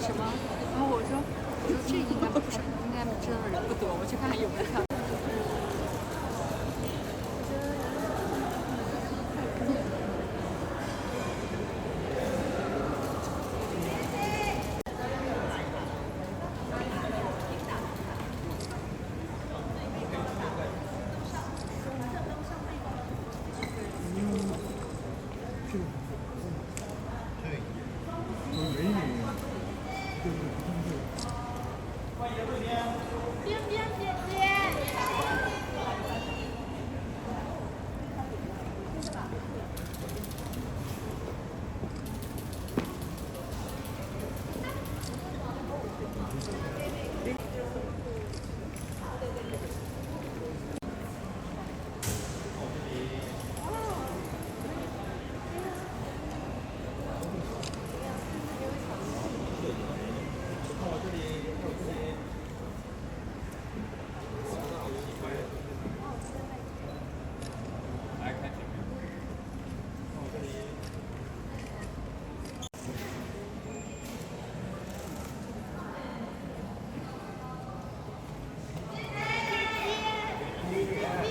什么？然后我说这应该不是，应该知道的人不多，我去看看有没有票。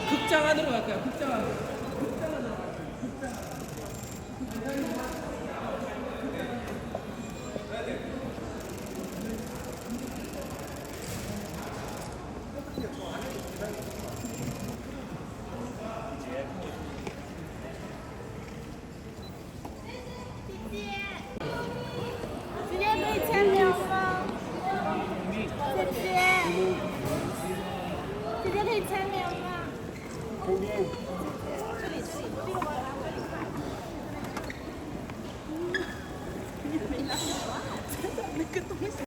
극장 안으로 갈까요? 극장 안으로.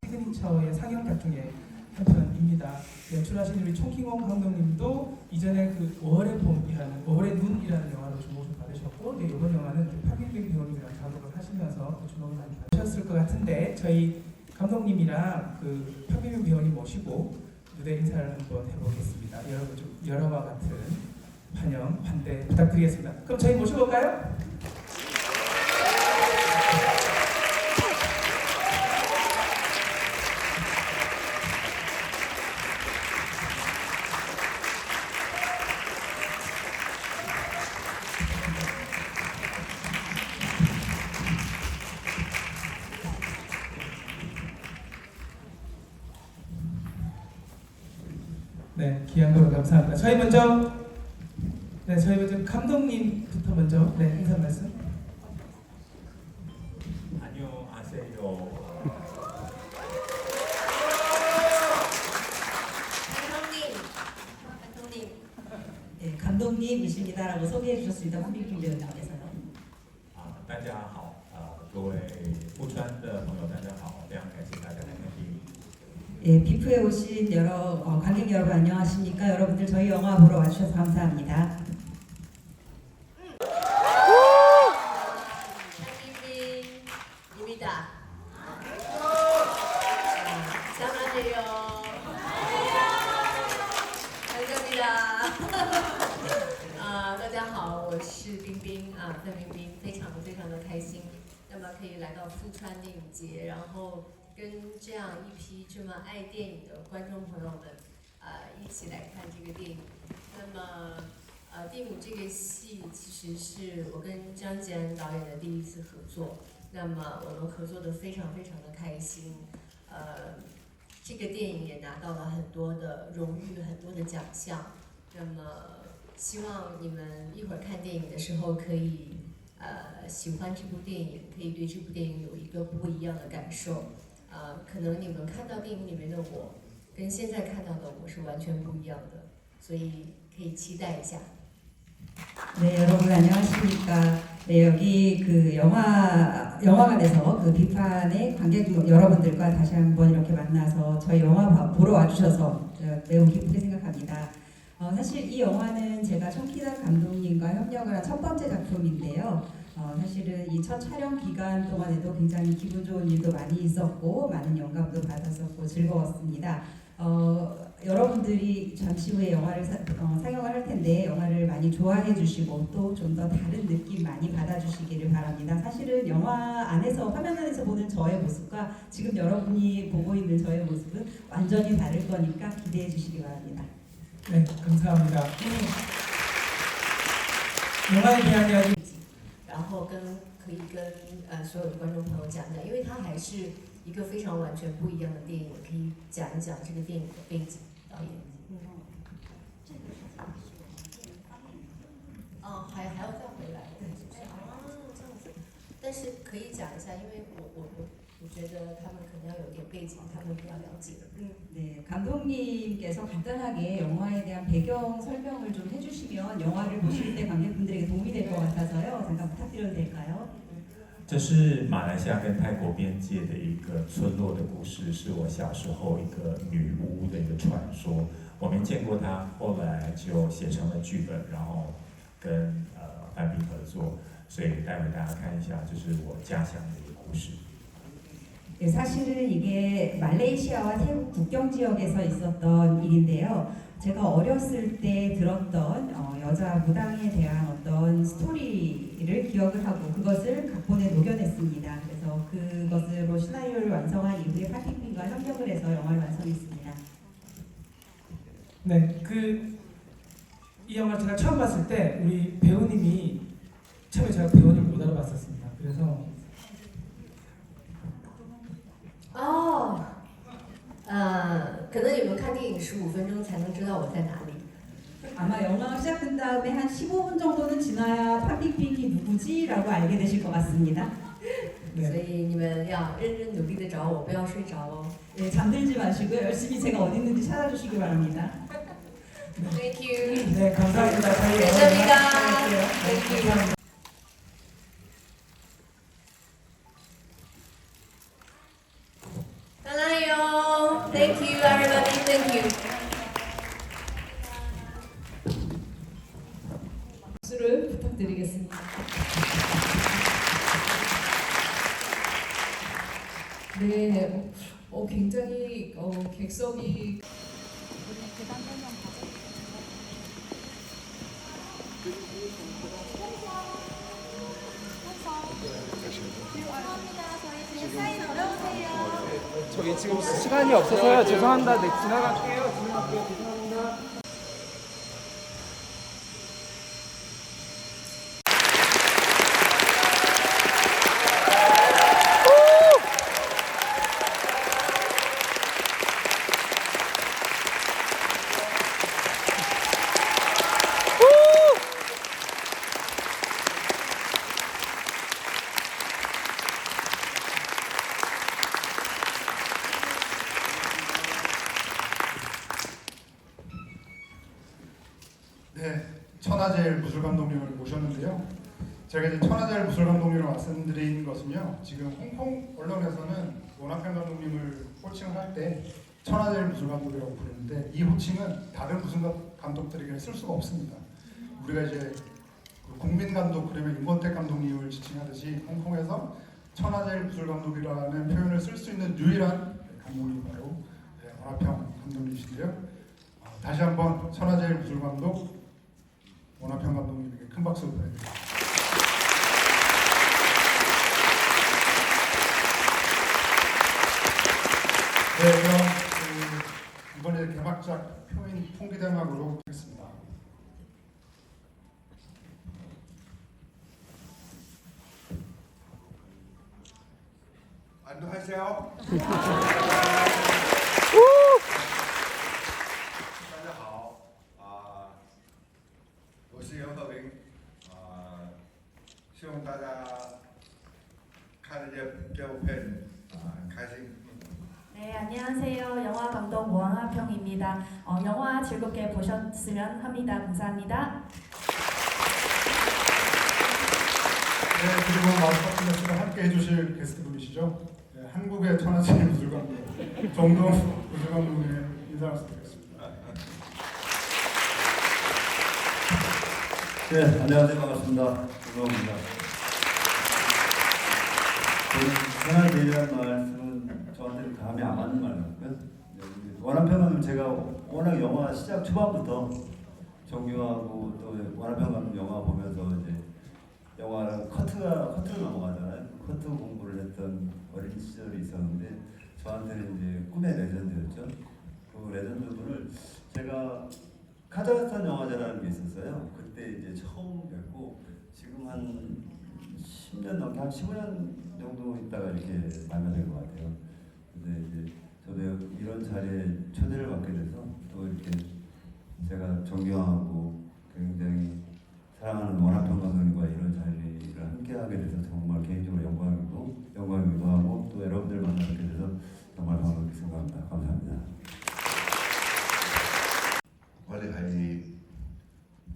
시그니처의 상영작 중에 한 편입니다. 연출하신 우리 총킹원 감독님도 이전에 그 5월의 봄이라는 5월의 눈이라는 영화로 주목을 받으셨고, 네, 이번 영화는 박민경 배우님이랑 작업을 하시면서 주목을 많이 받으셨을 것 같은데, 저희 감독님이랑 그 박민경 배우님 모시고 무대 인사를 한번 해보겠습니다. 여러분 좀 여러와 같은 환영, 환대 부탁드리겠습니다. 그럼 저희 모셔볼까요? 네, 귀한 거 감사합니다. 저희 먼저 감독님부터 먼저 인사 말씀. 안녕하세요. 감독님, 네, 감독님이십니다라고 소개해 주셨습니다. 황민경 배우님께서요. 大家好，各位富川的朋友，大家好，非常感谢大家来看电影。 예, 비프에 오신 관객 여러분 안녕하십니까? 여러분들 저희 영화 보러 와주셔서 감사합니다. 입니다. 사랑해요. 감사합니다. 大家好，我是冰冰邓冰冰，非常的开心，那么可以来到富川电影节，然后跟这样一批这么爱电影的观众朋友们，一起来看这个电影。那么，第五这个戏其实是我跟张吉安导演的第一次合作，那么我们合作的非常的开心。这个电影也拿到了很多的荣誉，很多的奖项。那么，希望你们一会儿看电影的时候可以喜欢这部电影，可以对这部电影有一个不一样的感受。可能你们看到电影里面的我，跟现在看到的我是完全不一样的，所以可以期待一下。 네, 여러분 안녕하십니까? 네, 여기 그 영화관에서 그 비판의 관객 여러분들과 다시 한번 이렇게 만나서 저희 영화 보러 와주셔서 매우 기쁘게 생각합니다. 사실 이 영화는 제가 청키다 감독님과 협력을 한 첫 번째 작품인데요. 사실은 이 첫 촬영 기간 동안에도 굉장히 기분 좋은 일도 많이 있었고 많은 영감도 받았었고 즐거웠습니다. 여러분들이 잠시 후에 영화를 상영을 할 텐데 영화를 많이 좋아해 주시고 또 좀 더 다른 느낌 많이 받아주시기를 바랍니다. 사실은 영화 안에서 화면 안에서 보는 저의 모습과 지금 여러분이 보고 있는 저의 모습은 완전히 다를 거니까 기대해 주시기 바랍니다. 네, 감사합니다. 영화에 대한 이야기 然后可以跟所有的观众朋友讲讲，因为它还是一个非常完全不一样的电影，可以讲一讲这个电影的背景、导演。还要再回来。这样子。但是可以讲一下，因为我觉得他们可能要有点背景，他们比较了解。 네, 감독님께서 간단하게 영화에 대한 배경 설명을 좀 해주시면 영화를 보실 때 관객분들에게 도움이 될 것 같아서요. 잠깐 부탁드려도 될까요? 这是马来西亚跟泰国边界的一个村落的故事，是我小时候一个女巫的一个传说。我没见过她，后来就写成了剧本，然后跟范冰合作，所以带回大家看一下，这是我家乡的一个故事。 네, 사실은 이게 말레이시아와 태국 국경 지역에서 있었던 일인데요. 제가 어렸을 때 들었던 여자 무당에 대한 어떤 스토리를 기억을 하고 그것을 각본에 녹여냈습니다. 그래서 그것으로 시나리오를 완성한 이후에 파티핀과 협력을 해서 영화를 완성했습니다. 네, 이 영화를 제가 처음 봤을 때 우리 배우님이 처음에 제가 배우님을 못 알아봤었습니다. 그래서 可能你们看电影15分钟才能知道我在哪里。 아마 영화가 시작된 다음에 한 15분 정도는 지나야 파티핀이 누구지? 라고 알게 되실 것 같습니다. 所以你们要认真努力的找我，不要睡着哦。 네, 잠들지 마시고요. 열심히 제가 어디 있는지 찾아주시기 바랍니다. Thank you. 네, 감사합니다. 저희 감사합니다. 영화 Thank you. Hello. Thank you, everybody. Thank you. 박수를 부탁드리겠습니다. 네, 굉장히 객석이 저희 지금 시간이 없어서요. 죄송합니다. 네, 지나갈게요. 죄송합니다. 네, 천하제일 무술 감독님을 모셨는데요. 제가 이제 천하제일 무술 감독님을 말씀드린 것은요. 지금 홍콩 언론에서는 원학평 감독님을 호칭을 할 때 천하제일 무술 감독이라고 부르는데 이 호칭은 다른 무술 감독들에게 쓸 수가 없습니다. 우리가 이제 국민 감독 그러면 임권택 감독님을 지칭하듯이 홍콩에서 천하제일 무술 감독이라는 표현을 쓸 수 있는 유일한 감독님이 바로 원학평 감독님이신데요. 다시 한번 천하제일 무술 감독 원학평 감독님에게 큰 박수 보내드립니다. 네, 그럼 이번에 개막작 표인 풍기대막으로 하겠습니다. 안녕하세요. 大家好，我是杨鹤鸣，希望大家看这部片很开心。 네, 안녕하세요. 영화 감독 원하평입니다. 영화 즐겁게 보셨으면 합니다. 감사합니다. 네, 그리고 마스터트 씨가 함께 해주실 게스트분이시죠. 네, 한국의 천하제일 무술 감독 정동 무술 감독님 인사 말씀드리겠습니다. 네, 안녕하세요. 반갑습니다. 정동입니다. 저는 천하제일이라는 말씀은 저한테는 감이 안 맞는 말 같고요. 원한평은 제가 워낙 영화 시작 초반부터 존경하고 또 원한평 영화 보면서 이제 영화는 커트로 넘어가잖아요. 커트 공부를 했던 어린 시절이 있었는데 저한테는 이제 꿈의 레전드였죠. 그 레전드분을 제가 카자흐스탄 영화제라는 게 있었어요. 그때 이제 처음 뵙고 지금 한 10년 넘게 한 15년 정도 있다가 이렇게 만나된 것 같아요. 근데 이제 저도 이런 자리에 초대를 받게 돼서 또 이렇게 제가 존경하고 굉장히 사랑하는 원한평 감독님과 이런 자리를 함께 하게 돼서 정말 개인적으로 영광이기도 하고 또 여러분들 만나게 돼서 정말 반갑게 생각합니다. 감사합니다. 我哋係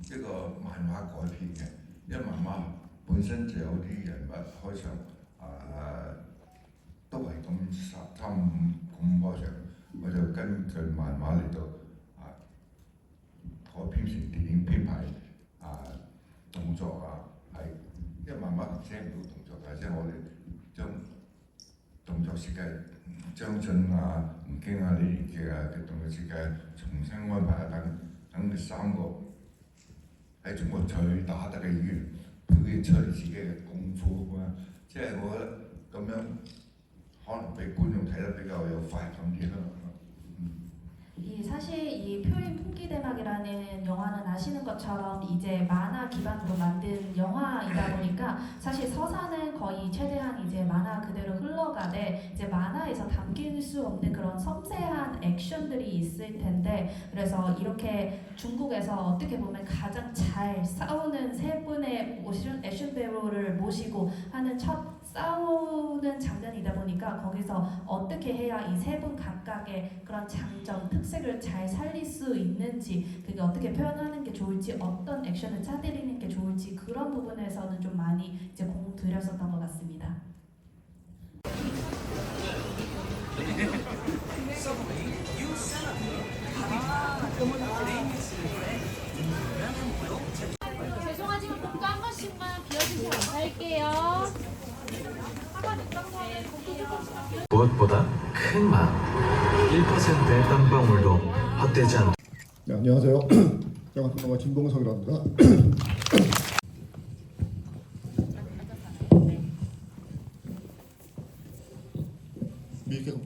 一個漫畫改編嘅，因為漫畫本身就有啲人物開場都係咁差唔咁開場，我就根據漫畫嚟到改編成電影編排動作係因為漫畫寫唔到動作嘅，即係我哋將動作設計張震吳京李連杰嘅動作設計重新安排等佢3個喺中國最打得嘅演員表現出嚟自己嘅功夫啊！即係我覺得咁樣可能俾觀眾睇得比較有快感啲咯。 사실 이 표린 풍기대막이라는 영화는 아시는 것처럼 이제 만화 기반으로 만든 영화이다 보니까 사실 서사는 거의 최대한 이제 만화 그대로 흘러가되 이제 만화에서 담길 수 없는 그런 섬세한 액션들이 있을 텐데 그래서 이렇게 중국에서 어떻게 보면 가장 잘 싸우는 세 분의 액션 배우를 모시고 하는 첫 싸우는 장면이다 보니까 거기서 어떻게 해야 이 세 분 각각의 그런 장점, 특색을 잘 살릴 수 있는지 그게 어떻게 표현하는 게 좋을지 어떤 액션을 짜드리는 게 좋을지 그런 부분에서는 좀 많이 이제 공 들였었던 것 같습니다. 죄송하지만 공도 한 번씩만 비워주시면 감사할게요. 무엇보다 큰 마음 1%의 땀방울도 헛되지 않다. 네, 안녕하세요. 영화평론가 김봉석이라고 합니다. 미익 감독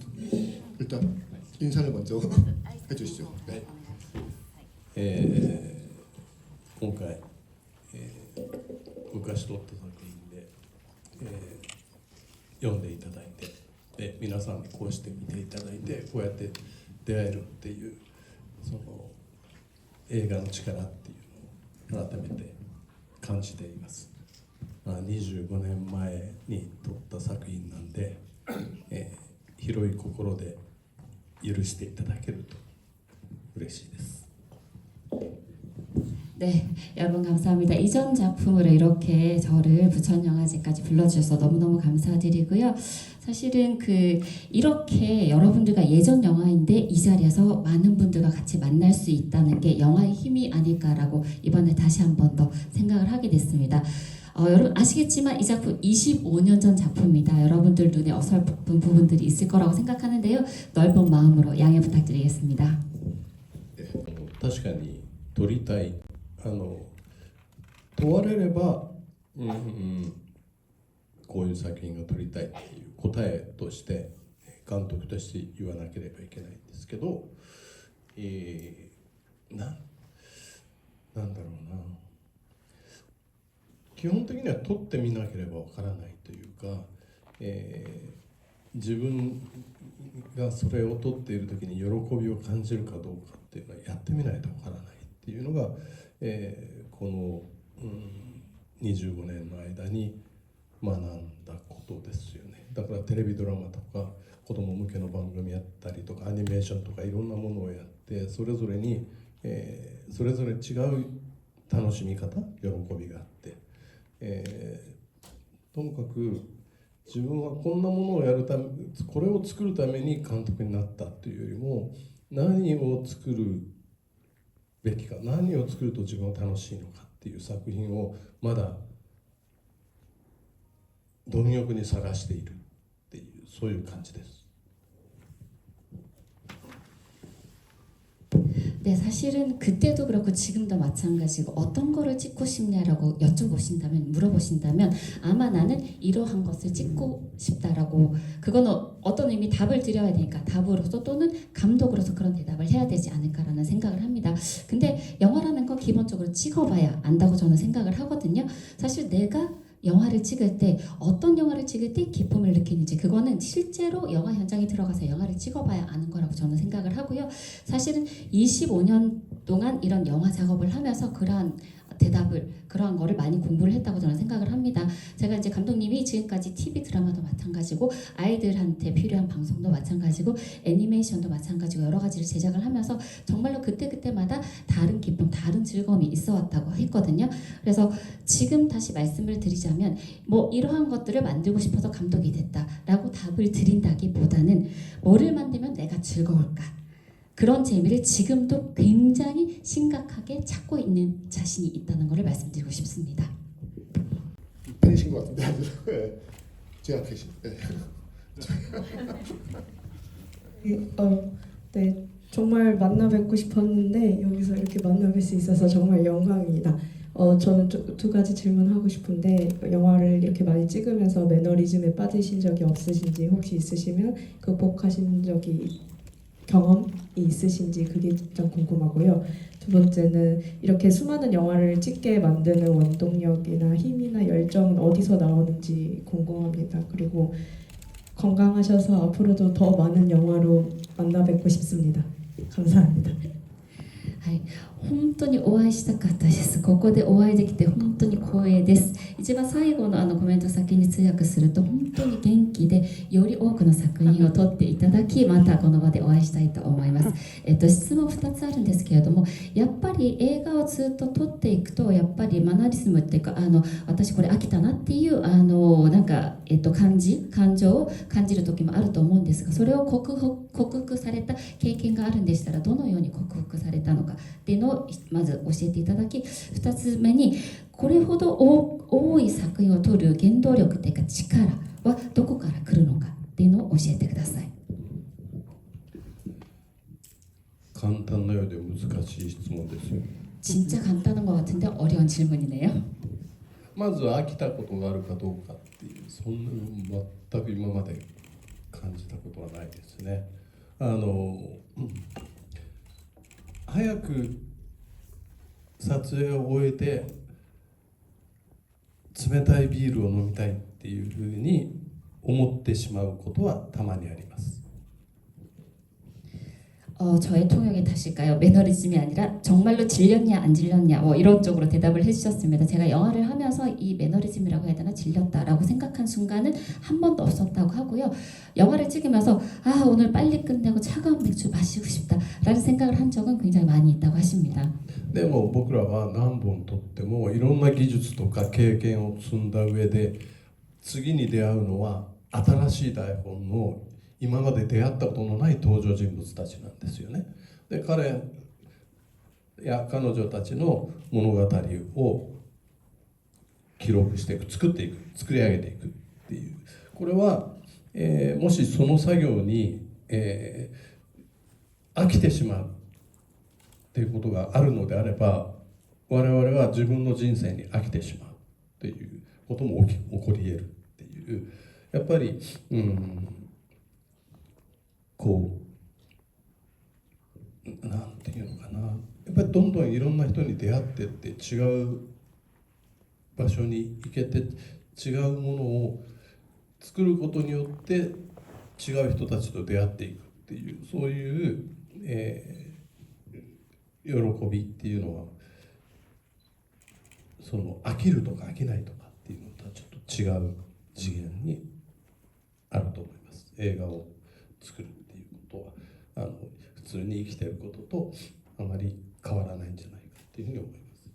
일단 인사를 먼저 해주시죠. 네. 今回、昔撮った作品で、読んでいただいてで皆さんにこうして見ていただいてこうやって出会えるっていうその映画の力っていうのを改めて感じています。25年前に撮った作品なんで、広い心で許していただけると嬉しいです。 네, 여러분 감사합니다. 이전 작품으로 이렇게 저를 부천영화제까지 불러주셔서 너무너무 감사드리고요. 사실은 이렇게 여러분들과 예전 영화인데 이 자리에서 많은 분들과 같이 만날 수 있다는 게 영화의 힘이 아닐까라고 이번에 다시 한 번 더 생각을 하게 됐습니다. 여러분 아시겠지만 이 작품 25년 전 작품입니다. 여러분들 눈에 어설픈 부분들이 있을 거라고 생각하는데요. 넓은 마음으로 양해 부탁드리겠습니다. 確かに撮りたい問われれば、こういう作品が撮りたいっていう答えとして監督として言わなければいけないんですけど、なんだろうな、基本的には撮ってみなければわからないというか、自分がそれを撮っている時に喜びを感じるかどうかっていうのはやってみないとわからないっていうのが、この、25年の間に学んだことですよね。だからテレビドラマとか子ども向けの番組やったりとかアニメーションとかいろんなものをやってそれぞれに、それぞれ違う楽しみ方、喜びがあって、ともかく自分はこんなものをやるため、これを作るために監督になったというよりも何を作るべきか、何を作ると自分は楽しいのかっていう作品をまだ貪欲に探しているっていうそういう感じです。 네, 사실은 그때도 그렇고 지금도 마찬가지고 어떤 거를 찍고 싶냐라고 여쭤보신다면 물어보신다면 아마 나는 이러한 것을 찍고 싶다라고 그거는 어떤 의미 답을 드려야 되니까 답으로서 또는 감독으로서 그런 대답을 해야 되지 않을까라는 생각을 합니다. 근데 영화라는 건 기본적으로 찍어봐야 안다고 저는 생각을 하거든요. 사실 내가 영화를 찍을 때 어떤 영화를 찍을 때 기쁨을 느끼는지 그거는 실제로 영화 현장에 들어가서 영화를 찍어봐야 아는 거라고 저는 생각을 하고요. 사실은 25년 동안 이런 영화 작업을 하면서 그러한 대답을 그러한 거를 많이 공부를 했다고 저는 생각을 합니다. 제가 이제 감독님이 지금까지 TV 드라마도 마찬가지고 아이들한테 필요한 방송도 마찬가지고 애니메이션도 마찬가지고 여러 가지를 제작을 하면서 정말로 그때그때마다 다른 기쁨, 다른 즐거움이 있어 왔다고 했거든요. 그래서 지금 다시 말씀을 드리자면 뭐 이러한 것들을 만들고 싶어서 감독이 됐다라고 답을 드린다기보다는 뭐를 만들면 내가 즐거울까? 그런 재미를 지금도 굉장히 심각하게 찾고 있는 자신이 있다는 것을 말씀드리고 싶습니다. 팬이신 것 같은데 아주 제가 계신. 네, 정말 만나 뵙고 싶었는데 여기서 이렇게 만나 뵐 수 있어서 정말 영광입니다. 저는 두 가지 질문하고 싶은데 영화를 이렇게 많이 찍으면서 매너리즘에 빠지신 적이 없으신지 혹시 있으시면 극복하신 적이 경험이 있으신지 그게 좀 궁금하고요. 두 번째는 이렇게 수많은 영화를 찍게 만드는 원동력이나 힘이나 열정은 어디서 나오는지 궁금합니다. 그리고 건강하셔서 앞으로도 더 많은 영화로 만나 뵙고 싶습니다. 감사합니다. 本当にお会いしたかったです。ここでお会いできて本当に光栄です。一番最後のコメント先に通訳すると本当に元気でより多くの作品を撮っていただきまたこの場でお会いしたいと思います。質問2つあるんですけれどもやっぱり映画をずっと撮っていくとやっぱりマナリズムっていうか私これ飽きたなっていうなんか感情を感じる時もあると思うんですがそれを克服された経験があるんでしたらどのように克服されたのかっていうのをまず教えていただき2つ目にこれほど多い作品を撮る原動力というか力はどこから来るのかっていうのを教えてください。簡単なようで難しい質問ですよ。 진짜 간단한 것 같은데 어려운 질문이네요. まず飽きたことがあるかどうかっていうそんなの全く今まで感じたことはないですね。早く撮影を終えて冷たいビールを飲みたいっていうふうに思ってしまうことはたまにあります。 저의 통역이 다실까요? 매너리즘이 아니라 정말로 질렸냐 안 질렸냐 뭐 이런 쪽으로 대답을 해주셨습니다. 제가 영화를 하면서 이 매너리즘이라고 해야 되나 질렸다라고 생각한 순간은 한 번도 없었다고 하고요. 영화를 찍으면서 아 오늘 빨리 끝내고 차가운 맥주 마시고 싶다라는 생각을 한 적은 굉장히 많이 있다고 하십니다. でも僕らは何本撮ってもいろんな技術とか経験を積んだ上で次に出会うのは新しい台本の今まで出会ったことのない登場人物たちなんですよね。で彼や彼女たちの物語を記録していく作っていく作り上げていくっていうこれは、もしその作業に、飽きてしまうっていうことがあるのであれば我々は自分の人生に飽きてしまうっていうことも起こり得るっていうやっぱりこうなんていうのかなやっぱりどんどんいろんな人に出会ってって違う場所に行けて違うものを作ることによって違う人たちと出会っていくっていうそういう、喜びっていうのはその飽きるとか飽きないとかっていうのとはちょっと違う次元にあると思います。映画を作る普通に生きていることとあまり変わらないんじゃないかっていうふうに思います。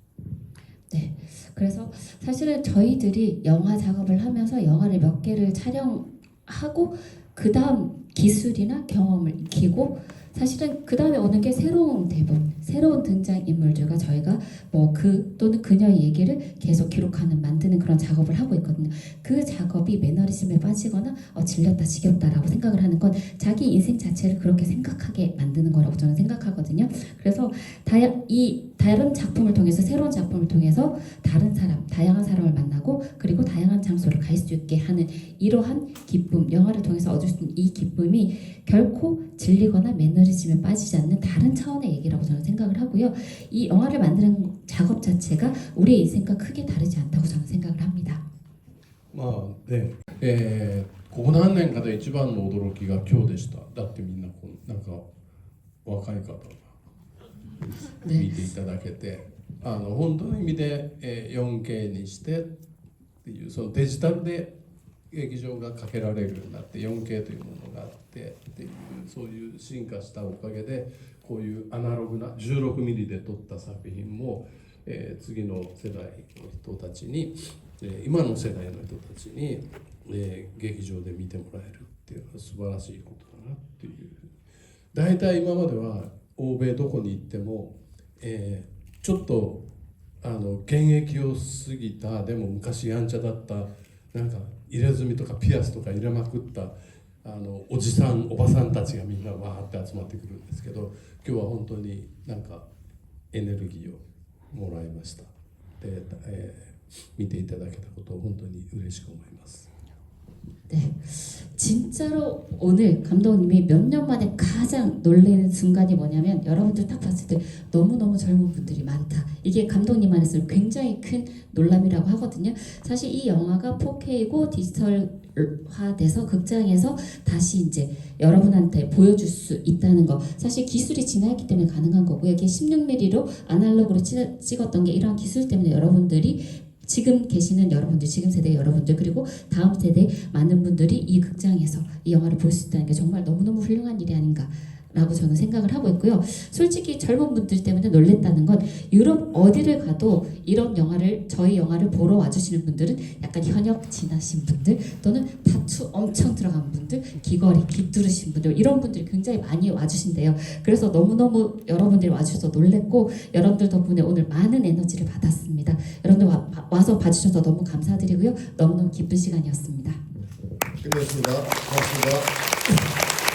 네, 그래서 사실은 저희들이 영화 작업을 하면서 영화를 몇 개를 촬영하고 그 다음 기술이나 경험을 익히고 사실은 그 다음에 오는 게 새로운 대본, 새로운 등장인물들과 저희가 뭐 그 또는 그녀의 얘기를 계속 기록하는 만드는 그런 작업을 하고 있거든요. 그 작업이 매너리즘에 빠지거나 질렸다 지겹다라고 생각을 하는 건 자기 인생 자체를 그렇게 생각하게 만드는 거라고 저는 생각하거든요. 그래서 다른 작품을 통해서 새로운 작품을 통해서 다른 사람, 다양한 사람을 만나고 그리고 다양한 장소를 갈 수 있게 하는 이러한 기쁨, 영화를 통해서 얻을 수 있는 이 기쁨이 결코 질리거나 매너리즘에 빠지지 않는 다른 차원의 얘기라고 저는 생각을 하고요. 이 영화를 만드는 작업 자체가 우리의 인생과 크게 다르지 않다고 저는 생각을 합니다. まあね、ここ何年かで一番の驚きが今日でした。だってみんななんか若い方が見ていただけて、本当の意味で 4K にしてっていうそのデジタルで劇場がかけられるようになって 4K というものがあってっていうそういう進化したおかげでこういうアナログな16ミリで撮った作品も、次の世代の人たちに、今の世代の人たちに、劇場で見てもらえるっていうのは素晴らしいことだなっていう。大体今までは欧米どこに行っても、ちょっと現役を過ぎたでも昔やんちゃだったなんか入れ墨とかピアスとか入れまくったおじさんおばさんたちがみんなわーって集まってくるんですけど、今日は本当になんかエネルギーをもらいました。で、見ていただけたことを本当に嬉しく思います。 네, 진짜로 오늘 감독님이 몇 년 만에 가장 놀라는 순간이 뭐냐면 여러분들 딱 봤을 때 너무너무 젊은 분들이 많다. 이게 감독님 안에서 굉장히 큰 놀람이라고 하거든요. 사실 이 영화가 4K고 디지털화돼서 극장에서 다시 이제 여러분한테 보여줄 수 있다는 거. 사실 기술이 진화했기 때문에 가능한 거고요. 이게 16mm로 아날로그로 찍었던 게 이러한 기술 때문에 여러분들이 지금 계시는 여러분들, 지금 세대 여러분들 그리고 다음 세대 많은 분들이 이 극장에서 이 영화를 볼 수 있다는 게 정말 너무너무 훌륭한 일이 아닌가라고 저는 생각을 하고 있고요. 솔직히 젊은 분들 때문에 놀랬다는 건 유럽 어디를 가도 이런 영화를 저희 영화를 보러 와주시는 분들은 약간 현역 지나신 분들 또는 타투 엄청 들어간 분들, 귀걸이 깃두르신 분들 이런 분들이 굉장히 많이 와주신대요. 그래서 너무너무 여러분들이 와주셔서 놀랬고 여러분들 덕분에 오늘 많은 에너지를 받았습니다. 여러분들 와서 봐주셔서 너무 감사드리고요. 너무너무 기쁜 시간이었습니다. 끝냈습니다. 고맙습니다.